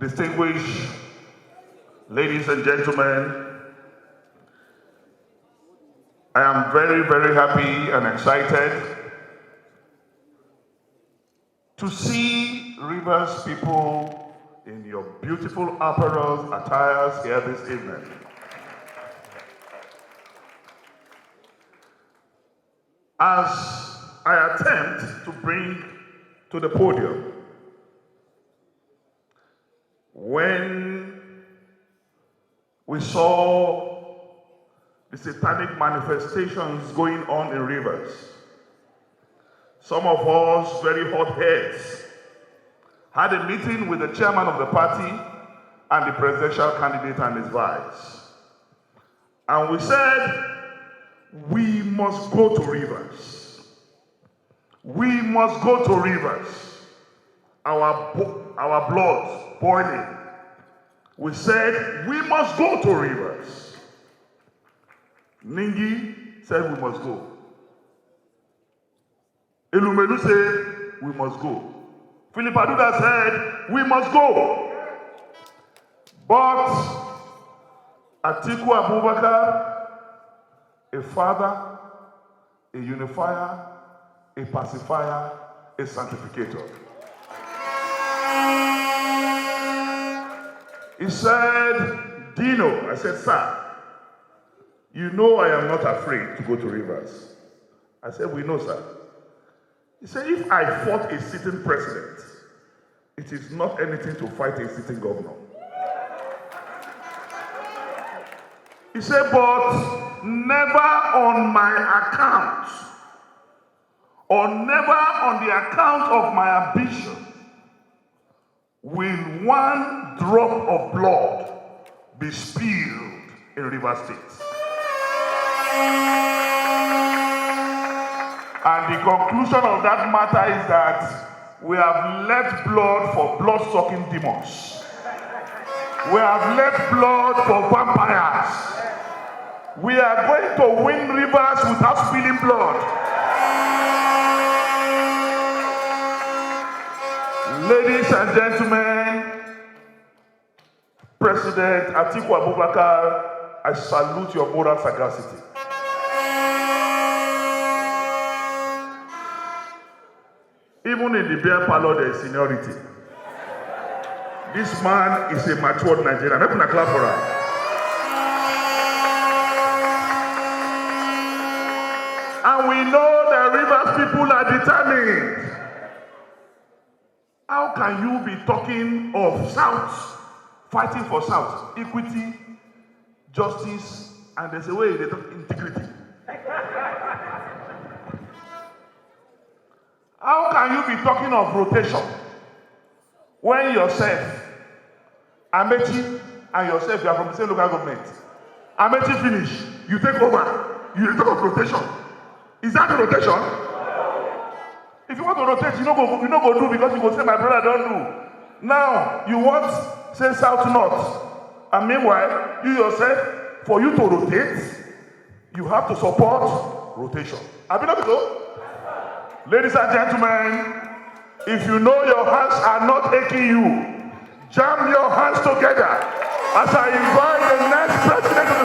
distinguished ladies and gentlemen, I am very, very happy and excited to see Rivers people in your beautiful apparels, attires here this evening. As I attempt to bring to the podium, when we saw the satanic manifestations going on in Rivers, some of us very hot heads had a meeting with the chairman of the party and the presidential candidate and his vice. And we said, we must go to Rivers. We must go to Rivers. Our blood boiling. We said, we must go to Rivers. Ningi said, we must go. Elumelu said, we must go. Philip Aduda said, we must go. But Atiku Abubakar, a father, a unifier, a pacifier, a sanctificator. He said, Dino, I said, sir, you know I am not afraid to go to Rivers. I said, we know, sir. He said, if I fought a sitting president, it is not anything to fight a sitting governor. He said, but never on my account, or never on the account of my ambition, will one drop of blood be spilled in Rivers State. And the conclusion of that matter is that we have left blood for blood-sucking demons. We have left blood for vampires. We are going to win Rivers without spilling blood. Ladies and gentlemen, President Atiku Abubakar, I salute your moral sagacity. Even in the beer parlor, there is seniority. This man is a matured Nigerian. I'm going to clap for him. And we know that Rivers people are determined. How can you be talking of South, fighting for South, equity, justice, and there's a way they talk integrity? How can you be talking of rotation when yourself, Amechi, and yourself, you are from the same local government? Amechi finish, you take over, you talk of rotation. Is that a rotation? If you want to rotate, you know go do because you go say my brother don't do. Now you want say south north, and meanwhile you yourself, for you to rotate, you have to support rotation. Have you not so? Ladies and gentlemen, if you know your hands are not aching you, jam your hands together as I invite the next president